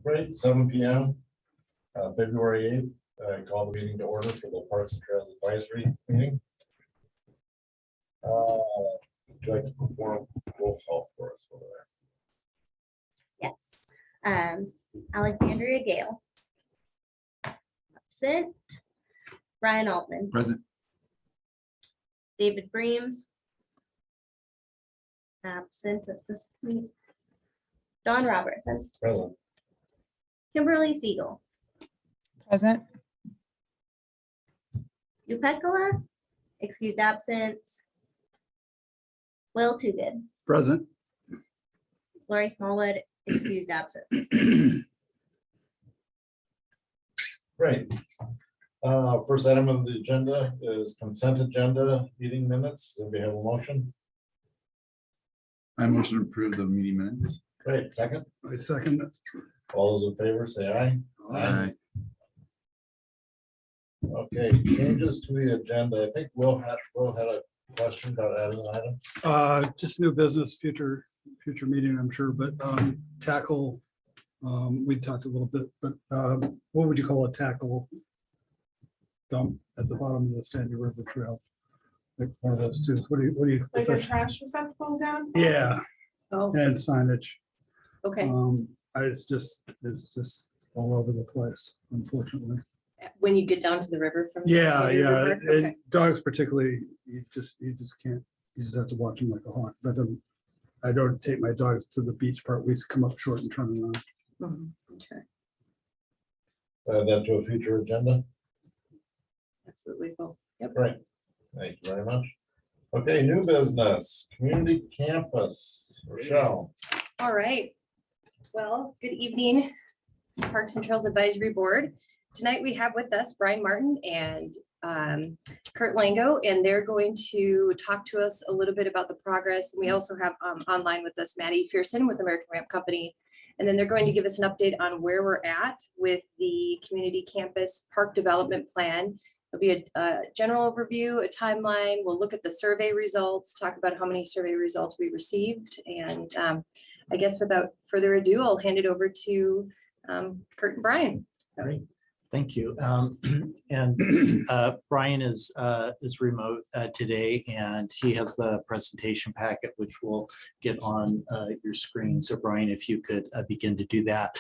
Great, 7 p.m. February 8th. I call the meeting to order for the Parks and Trails Advisory meeting. Would you like to perform roll call for us over there? Yes. Alexandria Gale. Absent. Brian Altman. Present. David Breams. Absent at this point. Don Robertson. Present. Kimberly Siegel. Present. Upekala. Excused absence. Will Toogood. Present. Lori Smallwood. Excused absence. Great. First item on the agenda is consent agenda meeting minutes. Do we have a motion? I motion to approve the meeting minutes. Great, second. I second. All those in favor say aye. Aye. Okay, changes to the agenda. I think Will had a question about adding an item. Just new business, future meeting, I'm sure, but tackle, we talked a little bit, but what would you call a tackle dump at the bottom of the Sandy River Trail? Like one of those two. What do you? Like a trash receptacle down? Yeah, Oh, and signage. okay. It's just all over the place, unfortunately. When you get down to the river from. Yeah, Sandy yeah. River? Okay. And dogs particularly, you just can't, you just have to watch them like a hawk. But I don't take my dogs to the beach part. We come up short and turn around. Mhm. Okay, Add that to a future agenda. absolutely. Well, yep. Great. Thank you very much. Okay, new business, community campus. Rochelle. All right. Well, good evening, Parks and Trails Advisory Board. Tonight we have with us Brian Martin and Kurt Lango, and they're going to talk to us a little bit about the progress. We also have online with us Maddie Pearson with American Ramp Company. And then they're going to give us an update on where we're at with the community campus park development plan. There'll be a general overview, a timeline. We'll look at the survey results, talk about how many survey results we received. And I guess without further ado, I'll hand it over to Kurt and Brian. Great, thank you. Brian is remote today, and he has the presentation packet, which will get on your screen. So Brian, if you could begin to do that.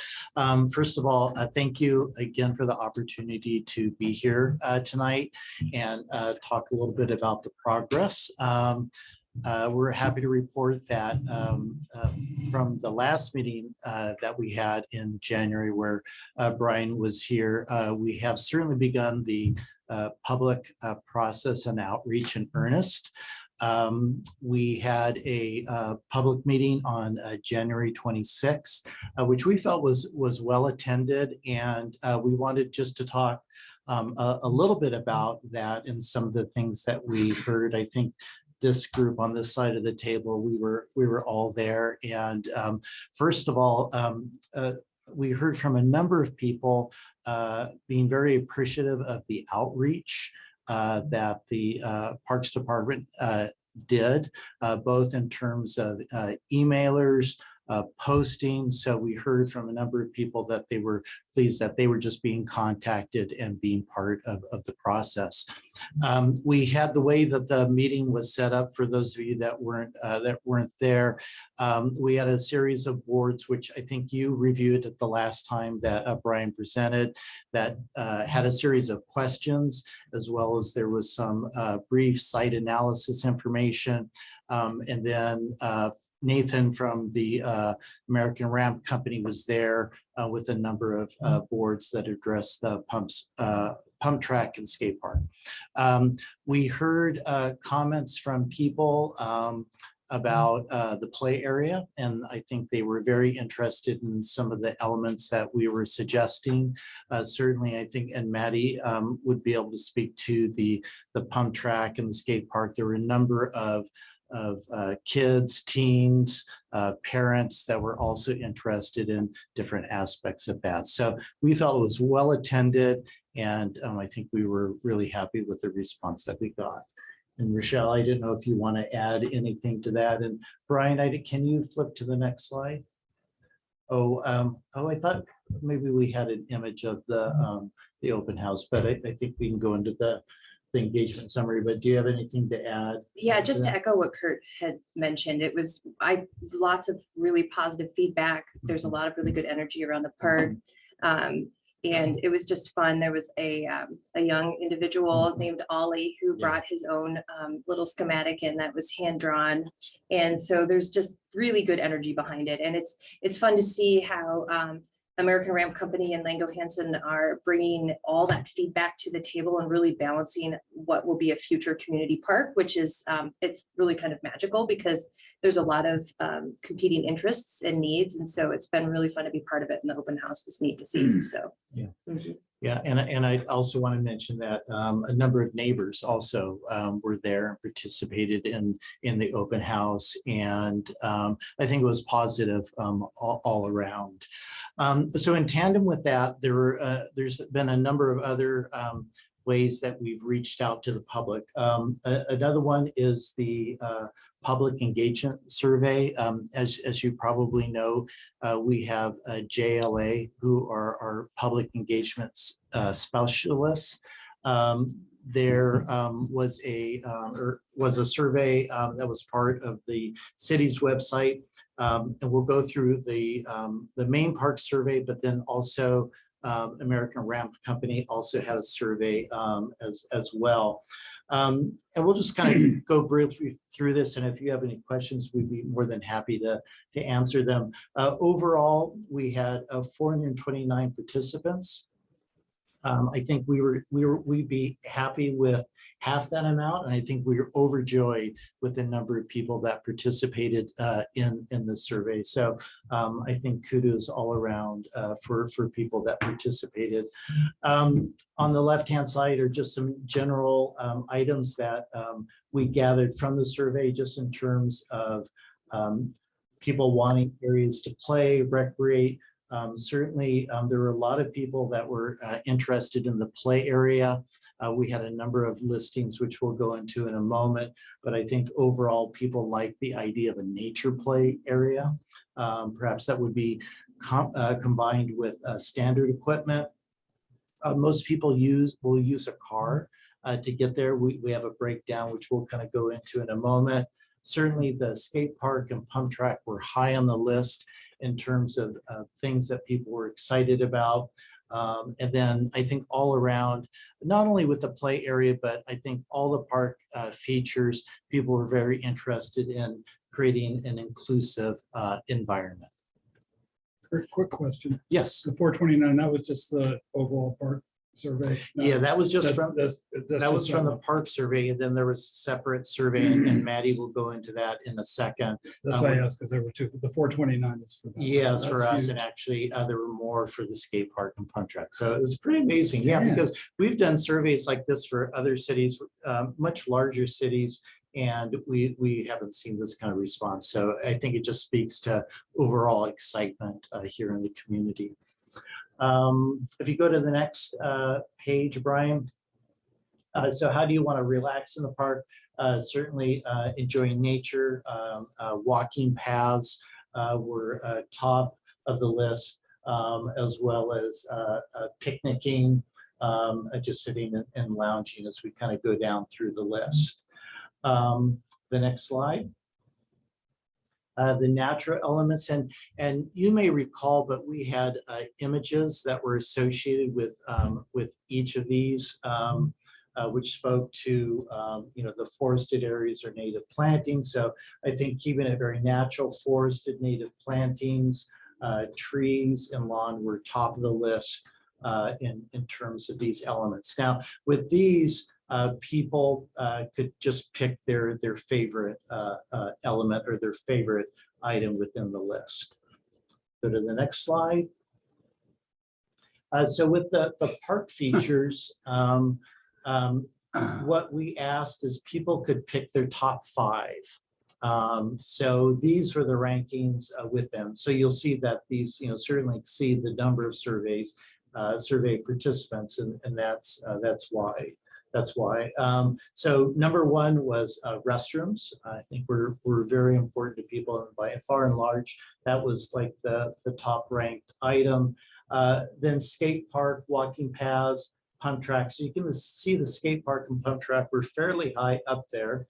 First of all, thank you again for the opportunity to be here tonight and talk a little bit about the progress. We're happy to report that from the last meeting that we had in January where Brian was here, we have certainly begun the public process and outreach in earnest. We had a public meeting on January 26th, which we felt was well attended, and we wanted just to talk a little bit about that and some of the things that we heard. I think this group on this side of the table, we were all there. And first of all, we heard from a number of people being very appreciative of the outreach that the Parks Department did, both in terms of emailers, posting. So we heard from a number of people that they were pleased that they were just being contacted and being part of the process. We had the way that the meeting was set up for those of you that weren't there. We had a series of boards, which I think you reviewed at the last time that Brian presented, that had a series of questions, as well as there was some brief site analysis information. And then Nathan from the American Ramp Company was there with a number of boards that address the pump track and skate park. We heard comments from people about the play area, and I think they were very interested in some of the elements that we were suggesting. Certainly, I think, and Maddie would be able to speak to the pump track and the skate park. There were a number of kids, teens, parents that were also interested in different aspects of that. So we felt it was well attended, and I think we were really happy with the response that we got. And Rochelle, I didn't know if you want to add anything to that. And Brian, can you flip to the next slide? I thought maybe we had an image of the open house, but I think we can go into the engagement summary, but do you have anything to add? Yeah, just to echo what Kurt had mentioned, lots of really positive feedback. There's a lot of really good energy around the park. And it was just fun. There was a young individual named Ollie who brought his own little schematic in that was hand drawn. And so there's just really good energy behind it. And it's fun to see how American Ramp Company and Lango Hansen are bringing all that feedback to the table and really balancing what will be a future community park, which is, it's really kind of magical because there's a lot of competing interests and needs. And so it's been really fun to be part of it. And the open house was neat to see. So. Yeah. Mhm. Yeah, and I also want to mention that a number of neighbors also were there and participated in the open house, and I think it was positive all around. So in tandem with that, there's been a number of other ways that we've reached out to the public. Another one is the public engagement survey. As you probably know, we have a JLA, who are our public engagement specialists. There was a survey that was part of the city's website, and we'll go through the main park survey, but then also American Ramp Company also had a survey as well. And we'll just kind of go briefly through this, and if you have any questions, we'd be more than happy to answer them. Overall, we had 429 participants. I think we'd be happy with half that amount, and I think we were overjoyed with the number of people that participated in the survey. So I think kudos all around for people that participated. On the left-hand side are just some general items that we gathered from the survey, just in terms of people wanting areas to play, recreate. Certainly, there were a lot of people that were interested in the play area. We had a number of listings, which we'll go into in a moment, but I think overall people like the idea of a nature play area. Perhaps that would be combined with standard equipment. Most people will use a car to get there. We have a breakdown, which we'll kind of go into in a moment. Certainly the skate park and pump track were high on the list in terms of things that people were excited about. And then I think all around, not only with the play area, but I think all the park features, people were very interested in creating an inclusive environment. Quick question. Yes. The 429, that was just the overall park survey? No, Yeah, that was just from that's that was just from that the one. park survey, and then there was a separate survey, and Maddie will go into that in a second. That's why I asked, because there were two. The 429 is for that. Yes, for That's us, huge. and actually there were more for the skate park and pump track. So it was pretty amazing. Yeah, Yeah. because we've done surveys like this for other cities, much larger cities, and we haven't seen this kind of response. So I think it just speaks to overall excitement here in the community. If you go to the next page, Brian. So how do you want to relax in the park? Certainly enjoying nature, walking paths were top of the list, as well as picnicking, just sitting and lounging as we kind of go down through the list. The next slide. The natural elements, and you may recall, but we had images that were associated with each of these, which spoke to the forested areas or native plantings. So I think keeping it very natural, forested native plantings, trees and lawn were top of the list in terms of these elements. Now with these, people could just pick their favorite element or their favorite item within the list. Go to the next slide. So with the park features, what we asked is people could pick their top 5. So these were the rankings with them. So you'll see that these certainly exceed the number of survey participants, and that's why. that's why. So number one was restrooms. I think were very important to people, and by far and large, that was like the top ranked item. Then skate park, walking paths, pump track. So you can see the skate park and pump track were fairly high up there,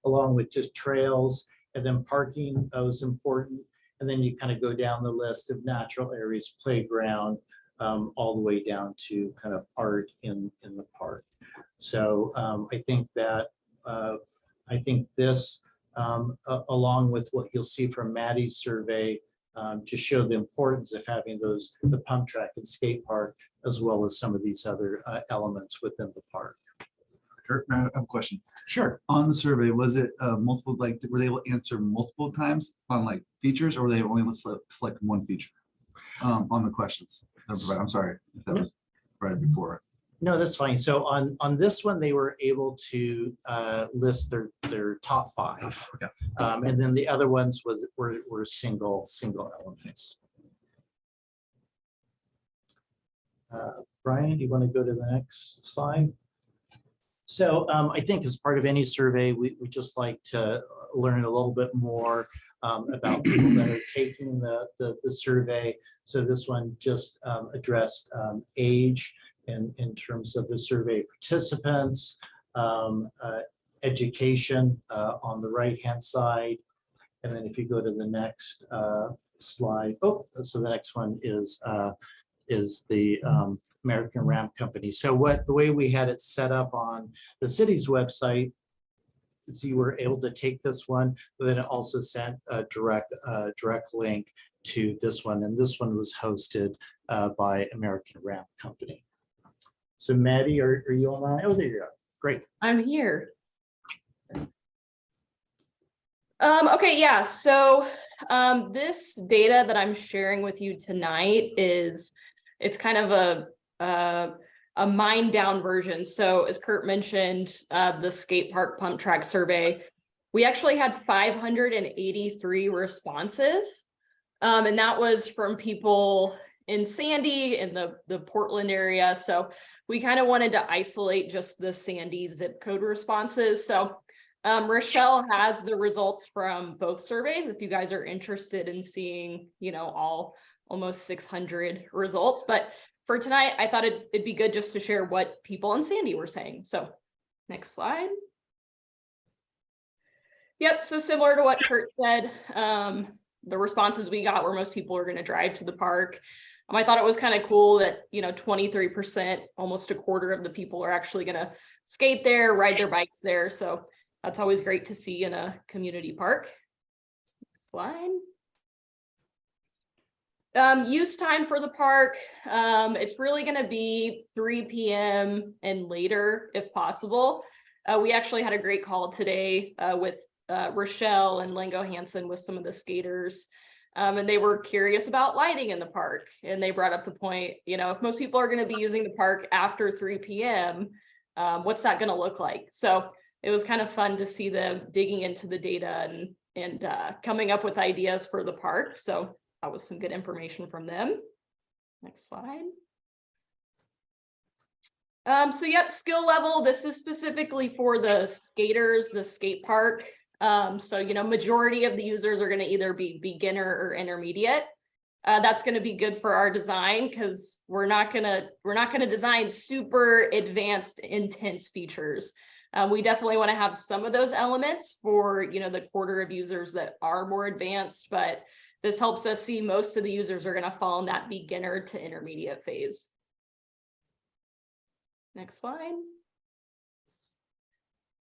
along with just trails, and then parking was important. And then you kind of go down the list of natural areas, playground, all the way down to kind of art in the park. So I think that this, along with what you'll see from Maddie's survey, just show the importance of having the pump track and skate park, as well as some of these other elements within the park. Kurt, I have a question. Sure. On the survey, was it multiple, like, were they able to answer multiple times on like features, or were they only select one feature on the questions? I'm sorry if that was right before. No, that's fine. So on this one, they were able to list their top 5. Okay. And then the other ones were single elements. Brian, do you want to go to the next slide? So I think as part of any survey, we just like to learn a little bit more about people that are taking the survey. So this one just addressed age in terms of the survey participants, education on the right-hand side. And then if you go to the next slide, so the next one is the American Ramp Company. So the way we had it set up on the city's website is you were able to take this one, but then it also sent a direct link to this one. And this one was hosted by American Ramp Company. So Maddie, are you online? Oh, there you go. Great. I'm here. Okay, yeah, so this data that I'm sharing with you tonight it's kind of a mined down version. So as Kurt mentioned, the skate park pump track survey, we actually had 583 responses. And that was from people in Sandy, in the Portland area. So we kind of wanted to isolate just the Sandy zip code responses. So Rochelle has the results from both surveys if you guys are interested in seeing, almost 600 results. But for tonight, I thought it'd be good just to share what people in Sandy were saying. So next slide. Yep, so similar to what Kurt said, the responses we got were most people are going to drive to the park. I thought it was kind of cool that, 23%, almost a quarter of the people are actually going to skate there, ride their bikes there. So that's always great to see in a community park. Next slide. Use time for the park. It's really going to be 3 p.m. and later if possible. We actually had a great call today with Rochelle and Lango Hansen with some of the skaters. And they were curious about lighting in the park. And they brought up the point, if most people are going to be using the park after 3 p.m., what's that going to look like? So it was kind of fun to see them digging into the data and coming up with ideas for the park. So that was some good information from them. Next slide. So yep, skill level. This is specifically for the skaters, the skate park. So, majority of the users are going to either be beginner or intermediate. That's going to be good for our design because we're not going to design super advanced, intense features. We definitely want to have some of those elements for, the quarter of users that are more advanced, but this helps us see most of the users are going to fall in that beginner to intermediate phase. Next slide.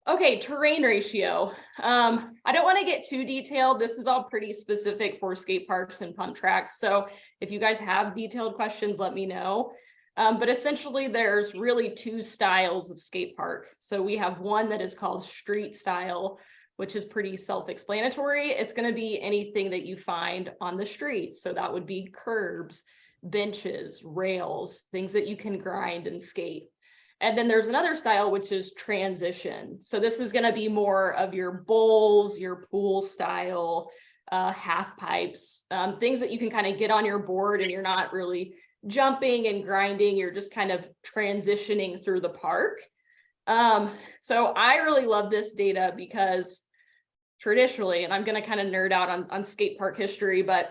Okay, terrain ratio. I don't want to get too detailed. This is all pretty specific for skate parks and pump tracks. So if you guys have detailed questions, let me know. But essentially, there's really 2 styles of skate park. So we have one that is called street style, which is pretty self-explanatory. It's going to be anything that you find on the street. So that would be curbs, benches, rails, things that you can grind and skate. And then there's another style, which is transition. So this is going to be more of your bowls, your pool style, half pipes, things that you can kind of get on your board and you're not really jumping and grinding. You're just kind of transitioning through the park. So I really love this data because traditionally, and I'm going to kind of nerd out on skate park history, but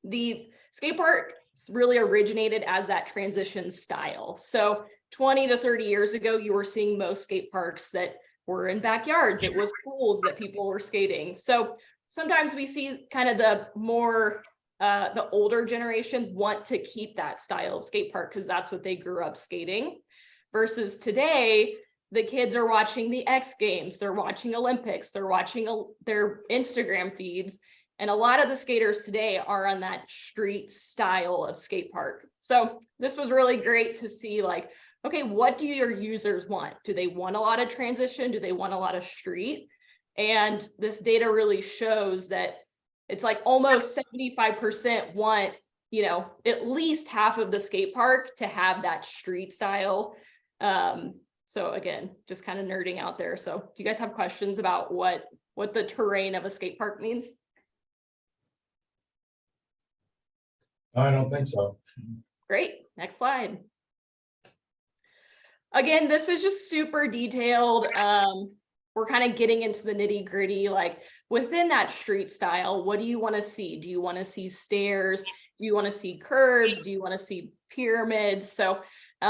the skate park really originated as that transition style. So 20 to 30 years ago, you were seeing most skate parks that were in backyards. It was pools that people were skating. So sometimes we see kind of the more, the older generations want to keep that style of skate park because that's what they grew up skating. Versus today, the kids are watching the X Games, they're watching Olympics, they're watching their Instagram feeds. And a lot of the skaters today are on that street style of skate park. So this was really great to see, like, okay, what do your users want? Do they want a lot of transition? Do they want a lot of street? And this data really shows that it's like almost 75% want, you know, at least half of the skate park to have that street style. So again, just kind of nerding out there. So do you guys have questions about what the terrain of a skate park means? I don't think so. Great, next slide. Again, this is just super detailed. We're kind of getting into the nitty gritty, like within that street style, what do you want to see? Do you want to see stairs? Do you want to see curbs? Do you want to see pyramids? So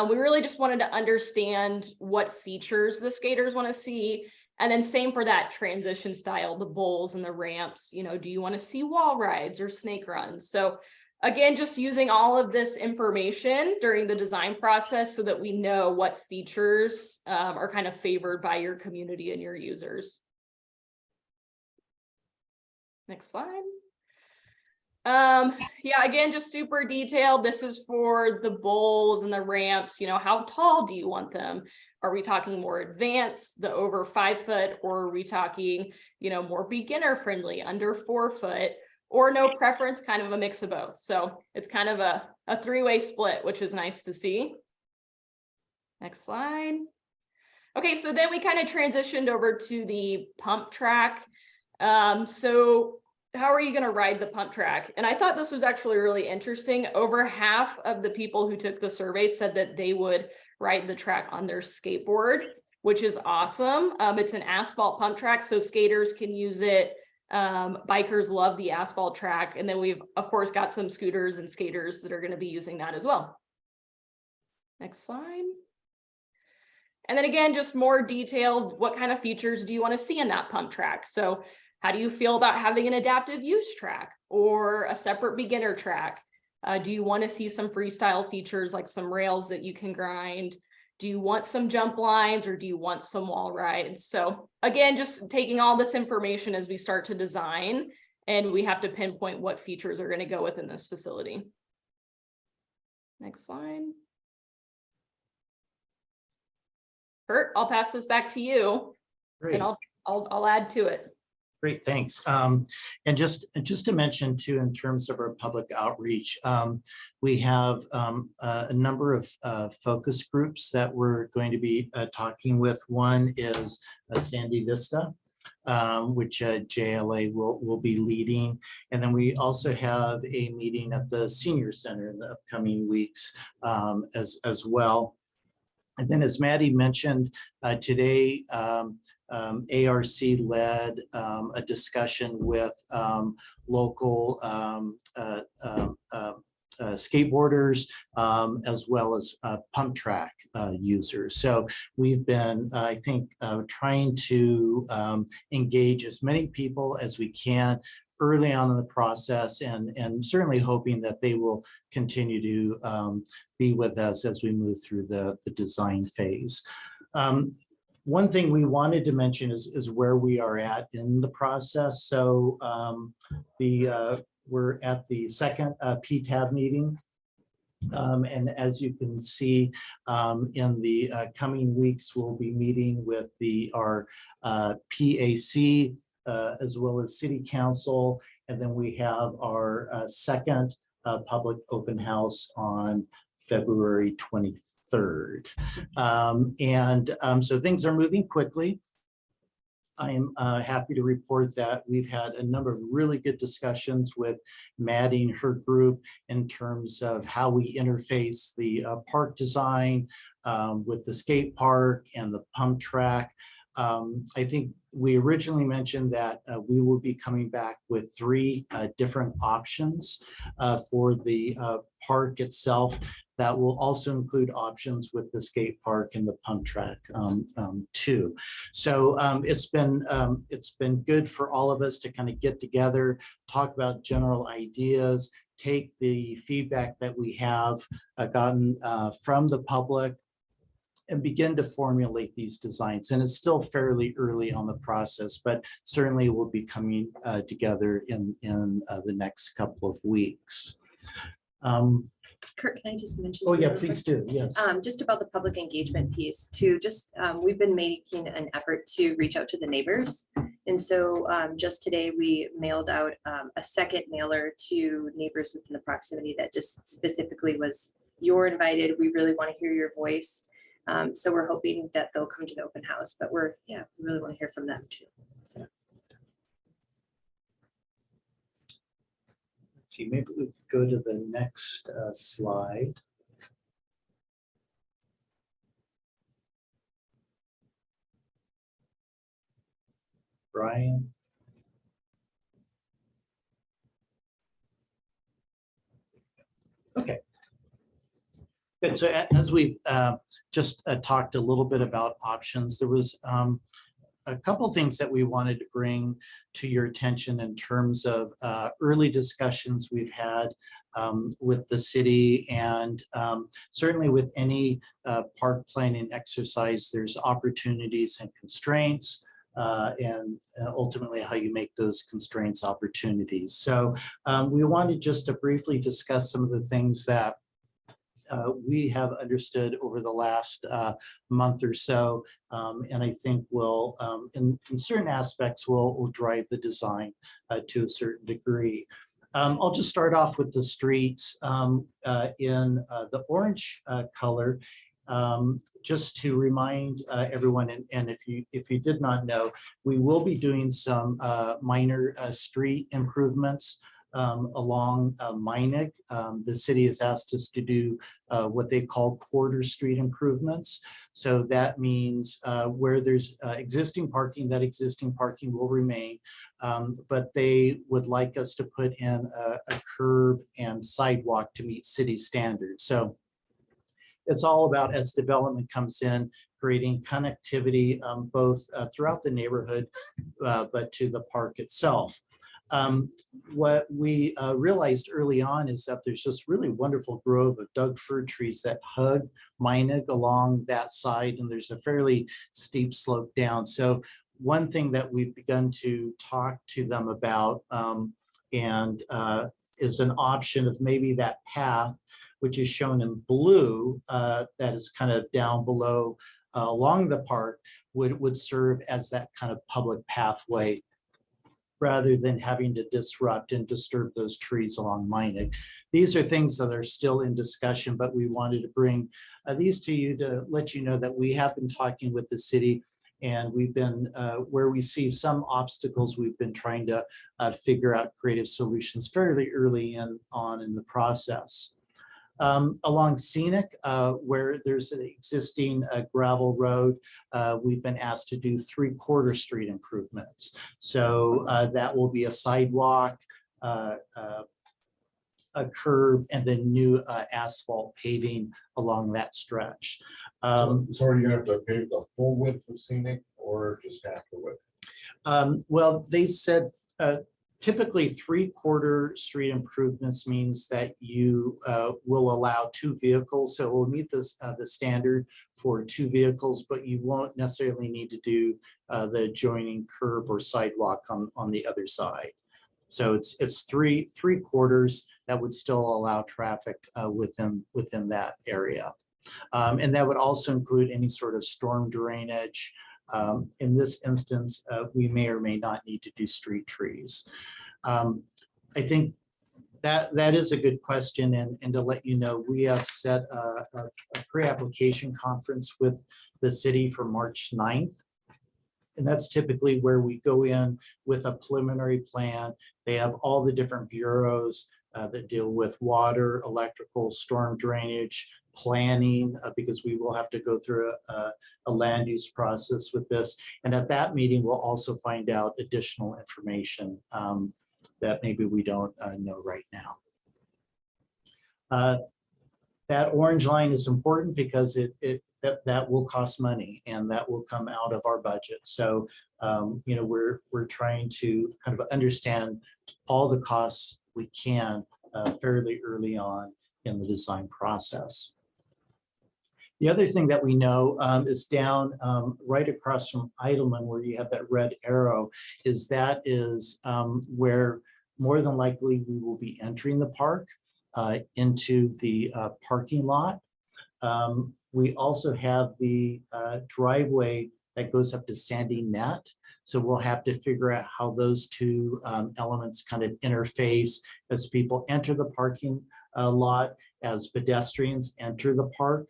we really just wanted to understand what features the skaters want to see. And then same for that transition style, the bowls and the ramps, you know, do you want to see wall rides or snake runs? So again, just using all of this information during the design process so that we know what features are kind of favored by your community and your users. Next slide. Yeah, again, just super detailed. This is for the bowls and the ramps. You know, how tall do you want them? Are we talking more advanced, the over 5 foot, or are we talking, you know, more beginner friendly, under 4 foot? Or no preference, kind of a mix of both. So it's kind of a three-way split, which is nice to see. Next slide. Okay, so then we kind of transitioned over to the pump track. So how are you going to ride the pump track? And I thought this was actually really interesting. Over half of the people who took the survey said that they would ride the track on their skateboard, which is awesome. It's an asphalt pump track, so skaters can use it. Bikers love the asphalt track. And then we've, of course, got some scooters and skaters that are going to be using that as well. Next slide. And then again, just more detailed, what kind of features do you want to see in that pump track? So how do you feel about having an adaptive use track or a separate beginner track? Do you want to see some freestyle features like some rails that you can grind? Do you want some jump lines or do you want some wall rides? So again, just taking all this information as we start to design, and we have to pinpoint what features are going to go within this facility. Next slide. Kurt, I'll pass this back to you. Great. And I'll add to it. Great, thanks. And just to mention too, in terms of our public outreach, we have a number of focus groups that we're going to be talking with. One is Sandy Vista, which JLA will be leading. And then we also have a meeting at the Senior Center in the upcoming weeks as well. And then as Maddie mentioned today, ARC led a discussion with local skateboarders as well as pump track users. So we've been, I think, trying to engage as many people as we can early on in the process, and certainly hoping that they will continue to be with us as we move through the design phase. One thing we wanted to mention is where we are at in the process. So we're at the second PTAB meeting. And as you can see, in the coming weeks, we'll be meeting with our PAC as well as City Council. And then we have our second public open house on February 23rd. So things are moving quickly. I am happy to report that we've had a number of really good discussions with Maddie and her group in terms of how we interface the park design, with the skate park and the pump track. I think we originally mentioned that we will be coming back with 3 different options for the park itself. That will also include options with the skate park and the pump track too. So it's been good for all of us to kind of get together, talk about general ideas, take the feedback that we have gotten from the public, and begin to formulate these designs. And it's still fairly early on the process, but certainly will be coming together in the next couple of weeks. Kurt, can I just mention? Oh yeah, something real please quick? do, yes. Just about the public engagement piece too, just, we've been making an effort to reach out to the neighbors. And so just today, we mailed out a second mailer to neighbors within the proximity that just specifically was, you're invited, we really want to hear your voice. So we're hoping that they'll come to the open house, but we really want to hear from them too. So. Let's see, maybe we could go to the next slide. Brian. Okay. Good. So as we just talked a little bit about options, there was a couple things that we wanted to bring to your attention in terms of early discussions we've had with the city, and certainly with any park planning exercise, there's opportunities and constraints, and ultimately how you make those constraints opportunities. So we wanted just to briefly discuss some of the things that we have understood over the last month or so, and I think will, in certain aspects, will drive the design to a certain degree. I'll just start off with the streets in the orange color. Just to remind everyone, and if you did not know, we will be doing some minor street improvements along Meinig. The city has asked us to do what they call quarter street improvements. So that means where there's existing parking, that existing parking will remain, but they would like us to put in a curb and sidewalk to meet city standards. So it's all about, as development comes in, creating connectivity both throughout the neighborhood, but to the park itself. What we realized early on is that there's this really wonderful grove of Doug fir trees that hug Meinig along that side, and there's a fairly steep slope down. So one thing that we've begun to talk to them about and is an option of maybe that path, which is shown in blue, that is kind of down below along the park, would serve as that kind of public pathway, rather than having to disrupt and disturb those trees along Meinig. These are things that are still in discussion, but we wanted to bring these to you to let you know that we have been talking with the city, and we've been, where we see some obstacles, we've been trying to figure out creative solutions fairly early on in the process. Along Scenic, where there's an existing gravel road, we've been asked to do 3/4 street improvements. So that will be a sidewalk, a curb, and then new asphalt paving along that stretch. So are you gonna have to pave the full width of Scenic or just half the width? Well, they said typically 3/4 street improvements means that you will allow 2 vehicles. So we'll meet this the standard for 2 vehicles, but you won't necessarily need to do the adjoining curb or sidewalk on the other side. So it's 3/4 that would still allow traffic within that area. And that would also include any sort of storm drainage. In this instance, we may or may not need to do street trees. I think that is a good question, and to let you know, we have set a pre-application conference with the city for March 9th. And that's typically where we go in with a preliminary plan. They have all the different bureaus that deal with water, electrical, storm drainage, planning, because we will have to go through a land use process with this. And at that meeting, we'll also find out additional information that maybe we don't know right now. That orange line is important because that will cost money and that will come out of our budget. So you know, we're trying to kind of understand all the costs we can fairly early on in the design process. The other thing that we know is down right across from Idleman, where you have that red arrow, is where more than likely we will be entering the park into the parking lot. We also have the driveway that goes up to Sandy Net. So we'll have to figure out how those two elements kind of interface as people enter the parking lot, as pedestrians enter the park.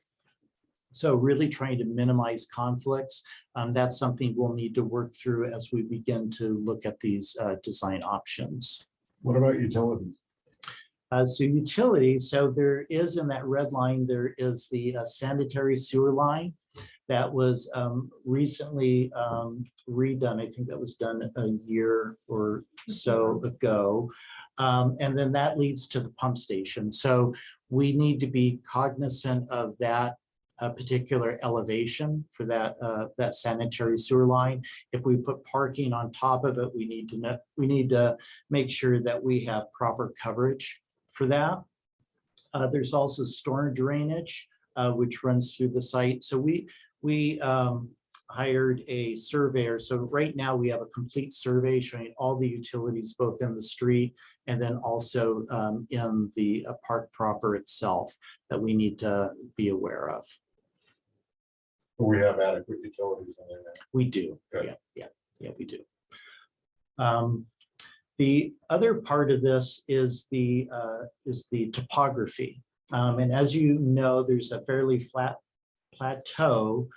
So really trying to minimize conflicts. That's something we'll need to work through as we begin to look at these design options. What about utilities? So utilities, so there is in that red line, there is the sanitary sewer line that was recently redone. I think that was done a year or so ago. And then that leads to the pump station. So we need to be cognizant of that particular elevation for that sanitary sewer line. If we put parking on top of it, we need to make sure that we have proper coverage for that. There's also storm drainage, which runs through the site. So we hired a surveyor. So right now we have a complete survey showing all the utilities, both in the street and then also in the park proper itself, that we need to be aware of. We have adequate utilities in there now. We do. Good. Yeah, we do. The other part of this is the topography. And as you know, there's a fairly flat plateau.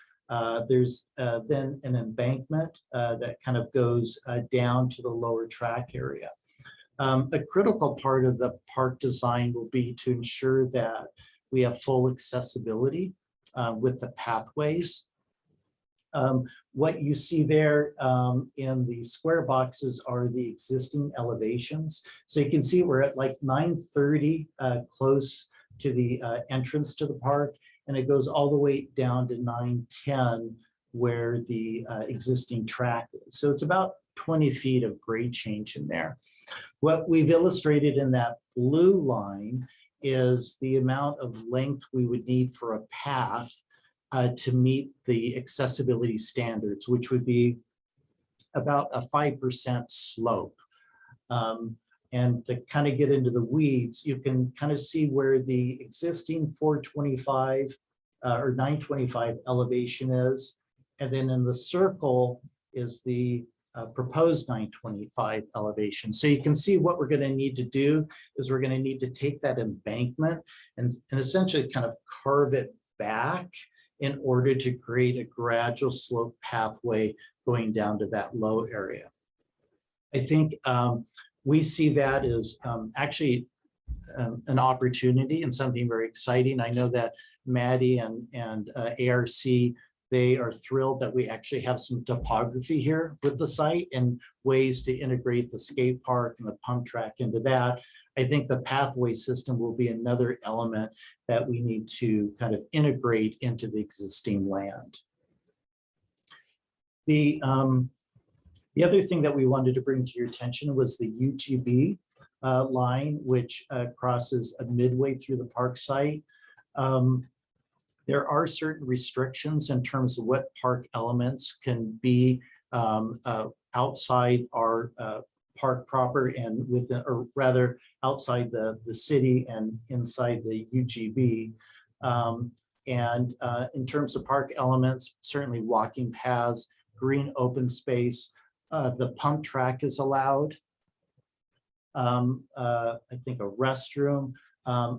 There's then an embankment that kind of goes down to the lower track area. A critical part of the park design will be to ensure that we have full accessibility with the pathways. What you see there in the square boxes are the existing elevations. So you can see we're at like 930 close to the entrance to the park, and it goes all the way down to 910 where the existing track is. So it's about 20 feet of grade change in there. What we've illustrated in that blue line is the amount of length we would need for a path to meet the accessibility standards, which would be about a 5% slope. And to kind of get into the weeds, you can kind of see where the existing 425 or 925 elevation is. And then in the circle is the proposed 925 elevation. So you can see what we're going to need to do is we're going to need to take that embankment and essentially kind of carve it back in order to create a gradual slope pathway going down to that low area. I think we see that as actually an opportunity and something very exciting. I know that Maddie and ARC, they are thrilled that we actually have some topography here with the site and ways to integrate the skate park and the pump track into that. I think the pathway system will be another element that we need to kind of integrate into the existing land. The other thing that we wanted to bring to your attention was the UGB line, which crosses midway through the park site. There are certain restrictions in terms of what park elements can be outside our park proper and within, or rather outside the city and inside the UGB. In terms of park elements, certainly walking paths, green open space, the pump track is allowed. I think a restroom.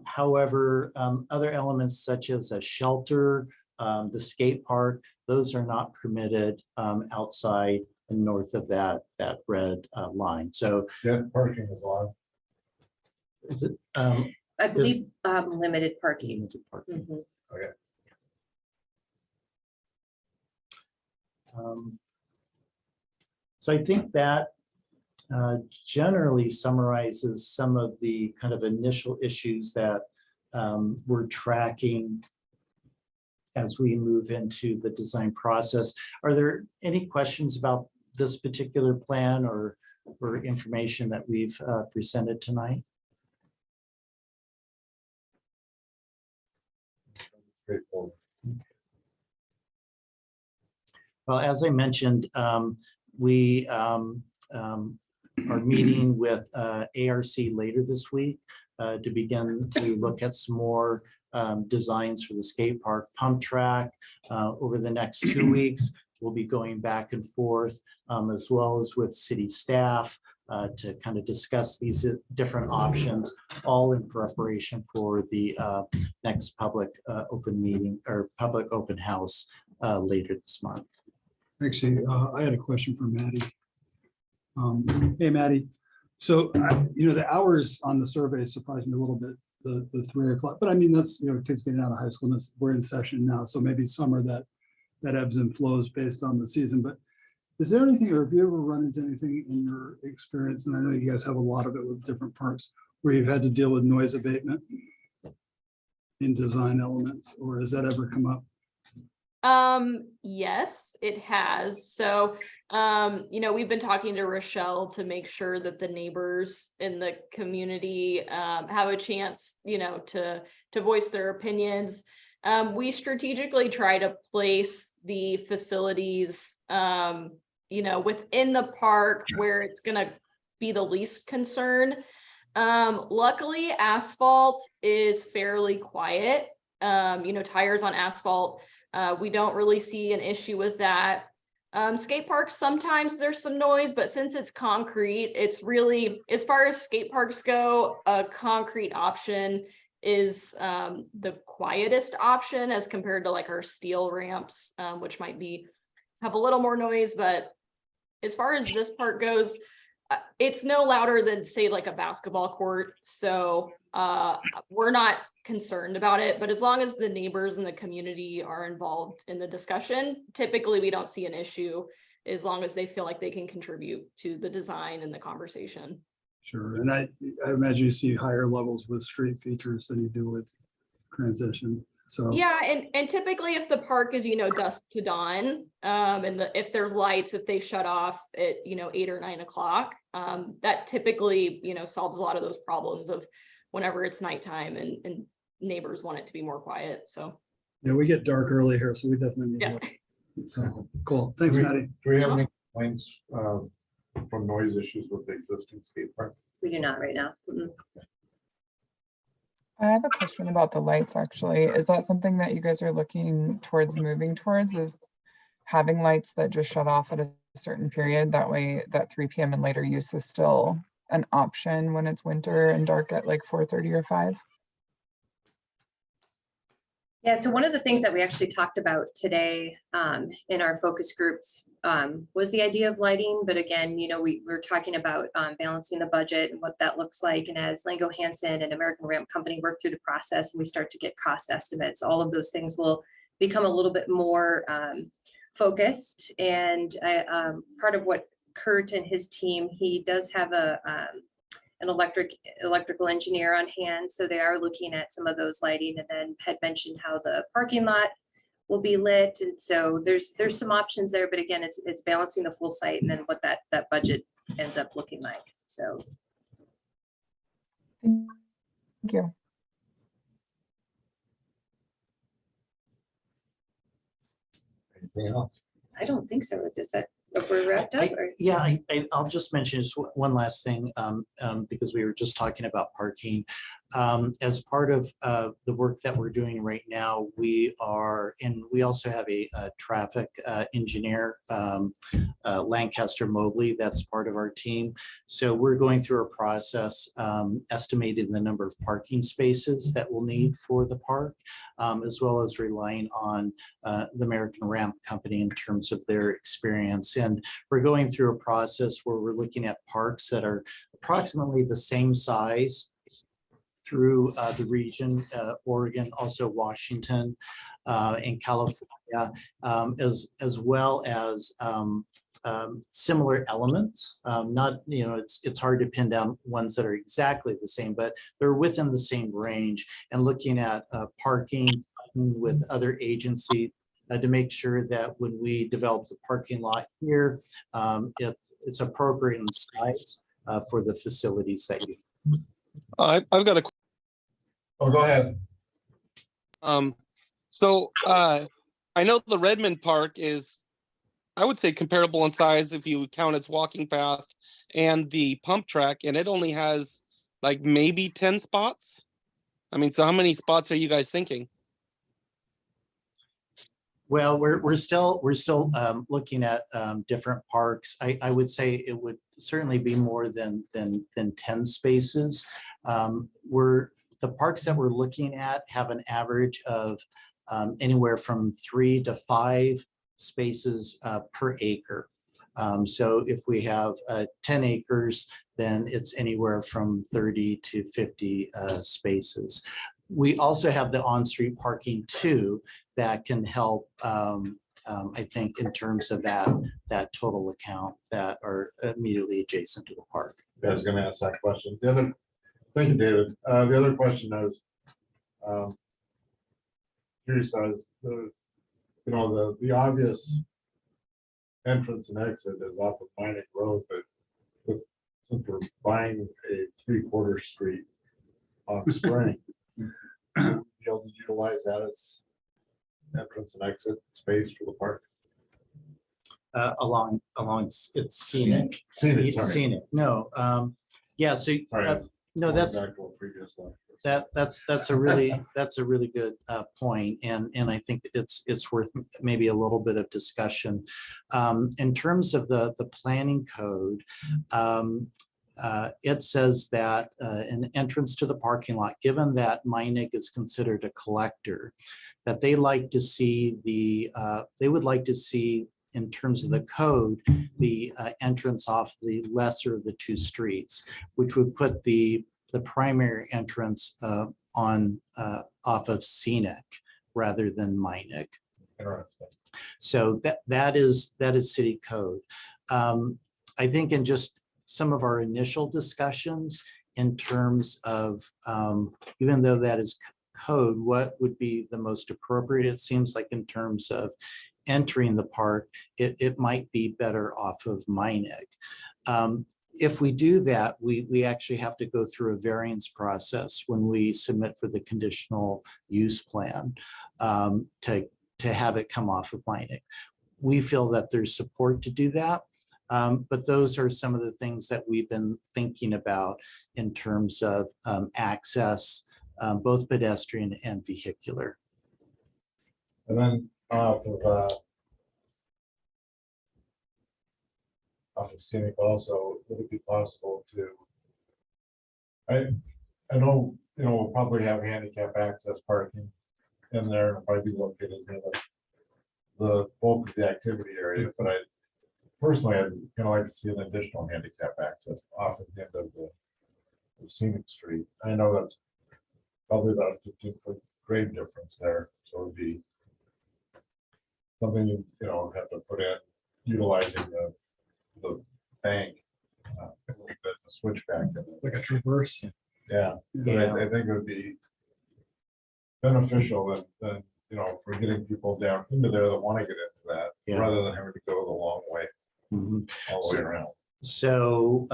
However, other elements such as a shelter, the skate park, those are not permitted outside and north of that red line. So Parking is allowed. is it I believe limited parking. limited parking? Mhm. So I think that generally summarizes some of the kind of initial issues that we're tracking as we move into the design process. Are there any questions about this particular plan or information that we've presented tonight? Straightforward. Well, as I mentioned, we are meeting with ARC later this week to begin to look at some more designs for the skate park pump track. Over the next 2 weeks, we'll be going back and forth as well as with city staff to kind of discuss these different options, all in preparation for the next public open meeting or public open house later this month. Actually, I had a question for Maddie. Hey, Maddie. So, the hours on the survey surprised me a little bit, the 3 o'clock, but I mean, that's, kids getting out of high school, and we're in session now, so maybe summer that ebbs and flows based on the season, but is there anything, or have you ever run into anything in your experience, and I know you guys have a lot of it with different parks, where you've had to deal with noise abatement in design elements, or has that ever come up? Yes, it has. So, we've been talking to Rochelle to make sure that the neighbors in the community have a chance, to voice their opinions. We strategically try to place the facilities, within the park where it's gonna be the least concern. Luckily, asphalt is fairly quiet. Tires on asphalt. We don't really see an issue with that. Skate parks, sometimes there's some noise, but since it's concrete, it's really, as far as skate parks go, a concrete option is the quietest option as compared to like our steel ramps, which might have a little more noise. But as far as this part goes, it's no louder than, say, like a basketball court. So we're not concerned about it, but as long as the neighbors in the community are involved in the discussion, typically we don't see an issue as long as they feel like they can contribute to the design and the conversation. Sure, and I imagine you see higher levels with street features than you do with transition. So yeah, and typically if the park is, dusk to dawn, and if there's lights, if they shut off at 8 or 9 o'clock, that typically solves a lot of those problems of whenever it's nighttime and neighbors want it to be more quiet. So yeah, we get dark early here, so we definitely need to. So cool, thanks, Maddie. Do we have any complaints from noise issues with the existing skate park? We do not right now. Mm-mm. I have a question about the lights, actually. Is that something that you guys are looking towards moving towards, is having lights that just shut off at a certain period? That way that 3 p.m. and later use is still an option when it's winter and dark at like 4:30 or 5? Yeah, so one of the things that we actually talked about today in our focus groups was the idea of lighting. But again, we were talking about balancing the budget and what that looks like. And as Lango, Hansen, and American Ramp Company work through the process and we start to get cost estimates, all of those things will become a little bit more focused. And part of what Kurt and his team, he does have an electrical engineer on hand, so they are looking at some of those lighting, and then had mentioned how the parking lot will be lit, and so there's some options there, but again, it's balancing the full site and then what that budget ends up looking like. So Thank you. Anything else? I don't think so. Is that if we're wrapped up? Or? Yeah, I'll just mention just one last thing, because we were just talking about parking. As part of the work that we're doing right now, we also have a traffic engineer, Lancaster Mobley, that's part of our team. So we're going through a process estimating the number of parking spaces that we'll need for the park, as well as relying on the American Ramp Company in terms of their experience. And we're going through a process where we're looking at parks that are approximately the same size through the region, Oregon, also Washington, and California, as well as similar elements. Not, it's hard to pin down ones that are exactly the same, but they're within the same range, and looking at parking with other agencies to make sure that when we develop the parking lot here, it's appropriate in size for the facilities that you. I've got a, Oh, go ahead. so I know the Redmond Park is, I would say, comparable in size if you count its walking path and the pump track, and it only has like maybe 10 spots. I mean, so how many spots are you guys thinking? Well, we're still looking at different parks. I would say it would certainly be more than 10 spaces. The parks that we're looking at have an average of anywhere from 3 to 5 spaces per acre. So if we have 10 acres, then it's anywhere from 30 to 50 spaces. We also have the on-street parking too that can help, I think, in terms of that total account that are immediately adjacent to the park. I was gonna ask that question. Thank you, David. The other question is, curious as the obvious entrance and exit is off of Minot Road, but since we're buying a 3/4 street on Spring, you'll be able to utilize that as entrance and exit space for the park. Along it's scenic. Scenic, It's sorry. scenic. No, yeah. So Sorry. no, Going that's back to a previous one. that's a really good point, and I think it's worth maybe a little bit of discussion in terms of the planning code. It says that an entrance to the parking lot, given that Meinig is considered a collector, that they like to see they would like to see, in terms of the code, the entrance off the lesser of the 2 streets, which would put the primary entrance on off of Scenic rather than Meinig. Interesting. So that is city code. I think in just some of our initial discussions in terms of, even though that is code, what would be the most appropriate? It seems like in terms of entering the park, it might be better off of Meinig. If we do that, we actually have to go through a variance process when we submit for the conditional use plan to have it come off of Meinig. We feel that there's support to do that. But those are some of the things that we've been thinking about in terms of access, both pedestrian and vehicular. And then off of Scenic also, would it be possible to, I know, we'll probably have handicap access parking in there, and probably be located near the bulk of the activity area, but personally, I'd kind of like to see an additional handicap access off at the end of the Scenic Street. I know that's probably about a 15-foot grade difference there, so it'd be something you have to put in, utilizing the bank a little bit, the switchback. Like a traverse. Yeah, but I think it would be beneficial that if we're getting people down into there that want to get into that, rather than having to go the long way. All the way around. So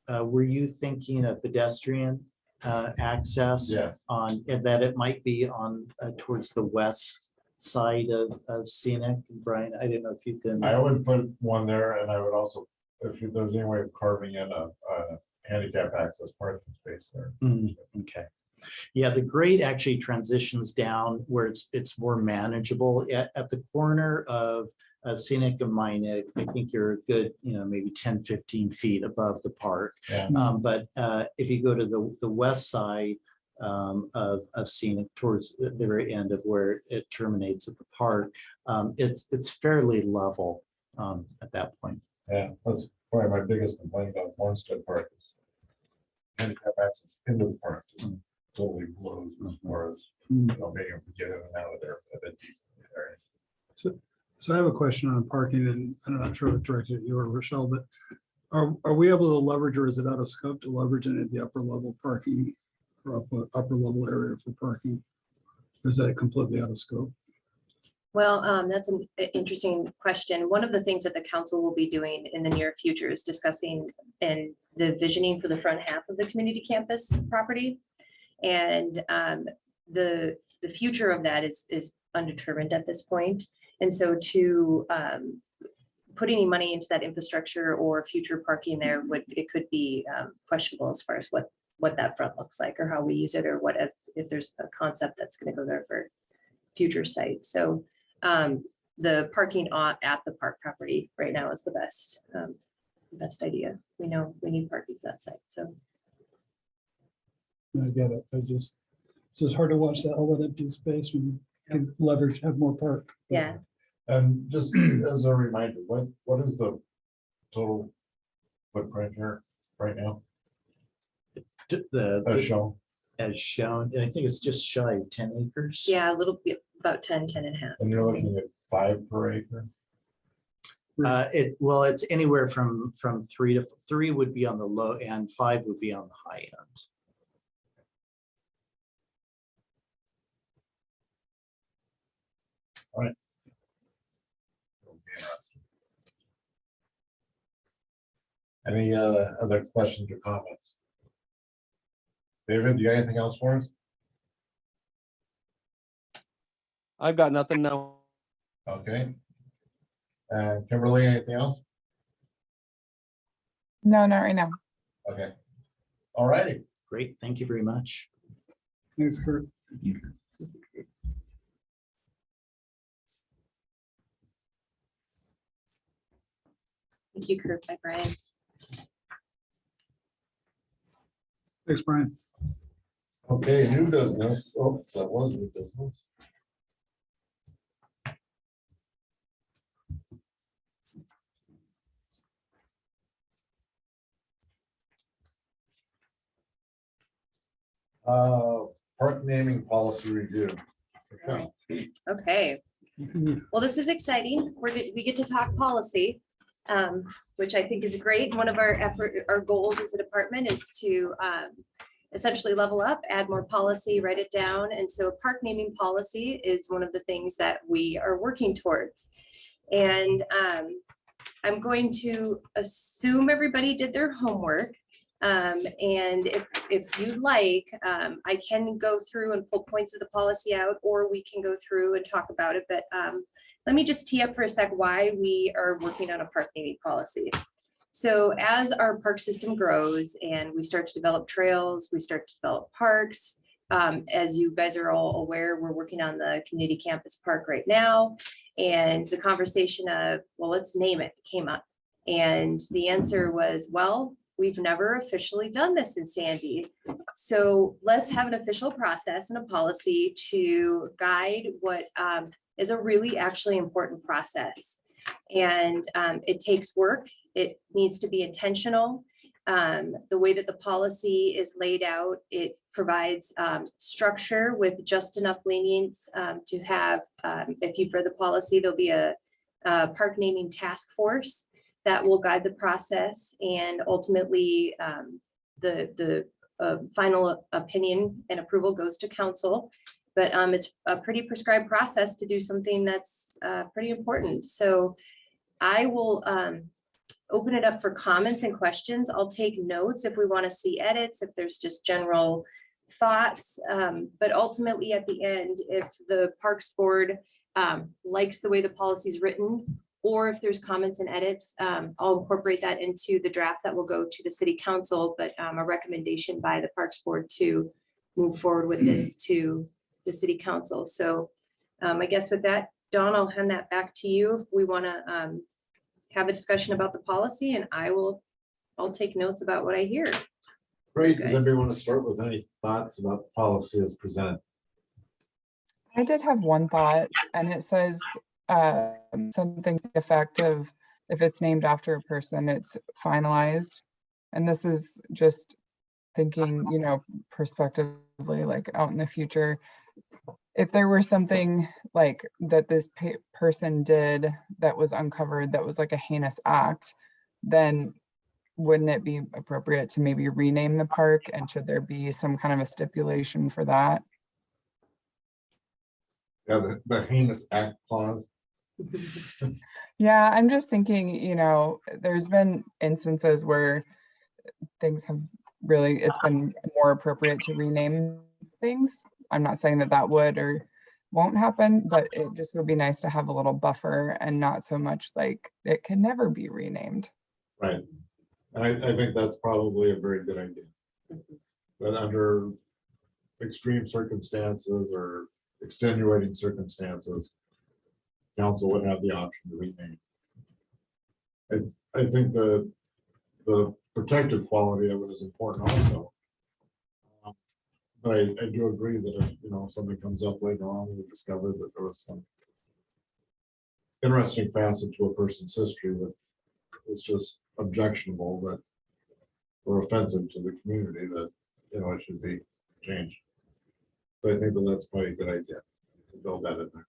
were you thinking of pedestrian access? Yeah. On that it might be on towards the west side of Scenic? Brian, I didn't know if you can. I would put one there, and I would also, if there's any way of carving in a handicap access parking space there. Okay. Yeah, the grade actually transitions down where it's more manageable at the corner of Scenic and Meinig. I think you're a good, maybe 10, 15 feet above the park. Yeah. But if you go to the west side of Scenic towards the very end of where it terminates at the park, it's fairly level at that point. Yeah, that's probably my biggest complaint about Mornstead Park is handicap access into the park just totally blows as far as, you know, being able to get in and out of there. at a decent area. So I have a question on parking, and I'm not sure if it's directed at you or Rochelle, but are we able to leverage, or is it out of scope to leverage any of the upper level parking or upper level area for parking? Or is that completely out of scope? Well, that's an interesting question. One of the things that the council will be doing in the near future is discussing and the visioning for the front half of the community campus property. And the future of that is undetermined at this point. And so to put any money into that infrastructure or future parking there it could be questionable as far as what that front looks like or how we use it, or what if there's a concept that's going to go there for future sites. So the parking at the park property right now is the best idea. We know we need parking for that site. So I get it. It's just hard to watch all that empty space when you can leverage, have more park. yeah, And just as a reminder, what is the total footprint here right now? As shown? As shown, I think it's just shy of 10 acres. yeah, a little bit, about 10 and a half. And you're looking at 5 per acre? Well, it's anywhere from 3 would be on the low end, 5 would be on the high end. All right. It'll be interesting. Any other questions or comments? David, do you got anything else for us? I've got nothing now. Okay. And Kimberly, anything else? No, not right now. Okay. All righty. Great, thank you very much. Thanks, Kurt. Thank you, Kurt, by Brian. Thanks, Brian. Okay, new business. Oh, that was new business. Park naming policy review. Rochelle. Okay. Well, this is exciting. We get to talk policy, which I think is great. One of our goals as a department is to essentially level up, add more policy, write it down. And so park naming policy is one of the things that we are working towards. And I'm going to assume everybody did their homework. And if you'd like, I can go through and pull points of the policy out, or we can go through and talk about it. But let me just tee up for a sec why we are working on a park naming policy. So as our park system grows and we start to develop trails, we start to develop parks. As you guys are all aware, we're working on the community campus park right now. And the conversation of, well, let's name it, came up. And the answer was, well, we've never officially done this in Sandy. So let's have an official process and a policy to guide what is a really actually important process. And it takes work. It needs to be intentional. The way that the policy is laid out, it provides structure with just enough lenience to have, if you've read the policy, there'll be a park naming task force that will guide the process, and ultimately the final opinion and approval goes to council. But it's a pretty prescribed process to do something that's pretty important. So I will open it up for comments and questions. I'll take notes if we want to see edits, if there's just general thoughts. But ultimately at the end, if the Parks Board likes the way the policy is written, or if there's comments and edits, I'll incorporate that into the draft that will go to the city council, but a recommendation by the Parks Board to move forward with this to the city council. So I guess with that, Dawn, I'll hand that back to you if we want to have a discussion about the policy, and I'll take notes about what I hear. Great. Does anybody want to start with any thoughts about the policy as presented? I did have one thought, and it says something to the effect of, if it's named after a person, it's finalized. And this is just thinking, you know, prospectively, like out in the future, if there were something like that this person did that was uncovered, that was like a heinous act, then wouldn't it be appropriate to maybe rename the park? And should there be some kind of a stipulation for that? Yeah, the heinous act clause. Yeah, I'm just thinking, you know, there's been instances where things have really, it's been more appropriate to rename things. I'm not saying that that would or won't happen, but it just would be nice to have a little buffer and not so much like it can never be renamed. Right. And I think that's probably a very good idea. But under extreme circumstances or extenuating circumstances, council would have the option to rename. I think the protective quality of it is important also. But I do agree that if, you know, something comes up later on, we discover that there was some interesting facet to a person's history that is just objectionable, that or offensive to the community, that, you know, it should be changed. So I think that that's probably a good idea to build that in there.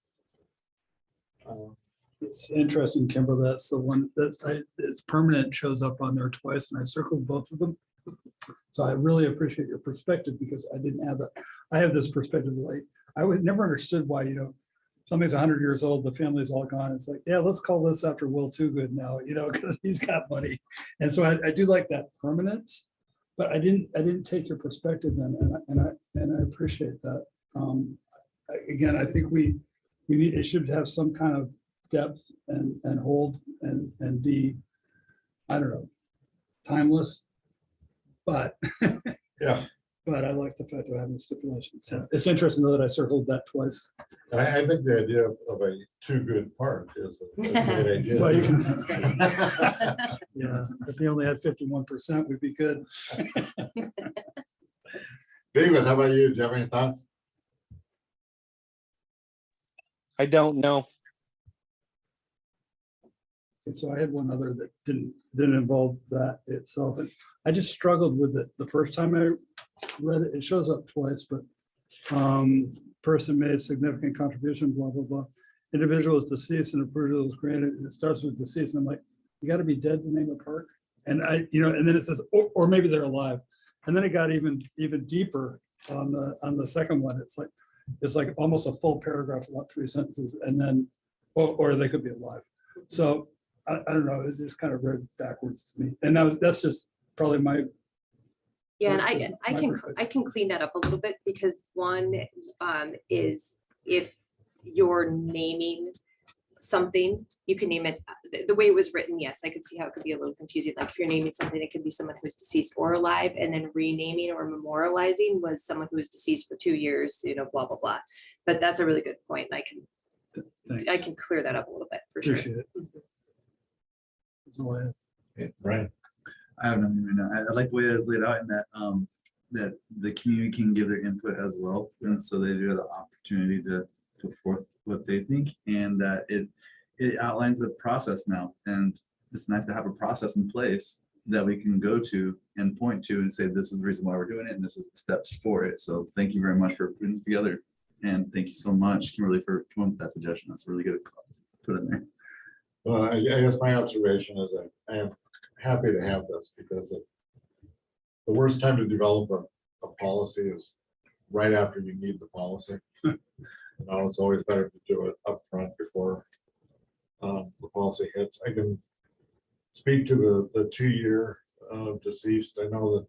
It's interesting, Kimber, that's the one that's, it's permanent, shows up on there twice, and I circled both of them. So I really appreciate your perspective, because I didn't have that. I have this perspective, like, I would never understood why, you know, somebody's 100 years old, the family's all gone. It's like, yeah, let's call this after Will Toogood now, you know, because he's got money. And so I do like that permanence, but I didn't take your perspective then, and I appreciate that. Again, I think we need, it should have some kind of depth and hold and be, I don't know, timeless. But Yeah. but I like the fact of having stipulations. So it's interesting though that I circled that twice. And I think the idea of a too good park is a good idea. Well, you can- Yeah, if we only had 51%, we'd be good. David, how about you? Do you have any thoughts? I don't know. And so I had one other that didn't involve that itself. And I just struggled with it the first time I read it. It shows up twice, but person made significant contribution, blah, blah, blah. Individual is deceased and approval is granted. It starts with deceased. And I'm like, you got to be dead to name a park. And you know, and then it says, or maybe they're alive. And then it got even deeper on the second one. It's like almost a full paragraph, about 3 sentences, and then, or they could be alive. So I don't know, it's just kind of read backwards to me. And that's just probably my. Yeah, and that's I my can perspective. clean that up a little bit, because one is if you're naming something, you can name it the way it was written. Yes, I could see how it could be a little confusing. Like if you're naming something, it could be someone who's deceased or alive, and then renaming or memorializing was someone who was deceased for 2 years, you know, blah, blah, blah. But that's a really good point. I Thanks. can clear that up a little bit for sure. Appreciate it. That's all I have. Yeah, right. I have nothing right now. I like the way it's laid out in that that the community can give their input as well, and so they do have the opportunity to put forth what they think, and that it outlines the process now. And it's nice to have a process in place that we can go to and point to and say, this is the reason why we're doing it, and this is the steps for it. So thank you very much for putting this together, and thank you so much, Kimberly, for coming with that suggestion. That's really good. Put in there. Well, I guess my observation is that I am happy to have this, because the worst time to develop a policy is right after you need the policy. You know, it's always better to do it up front before the policy hits. I can speak to the 2-year deceased. I know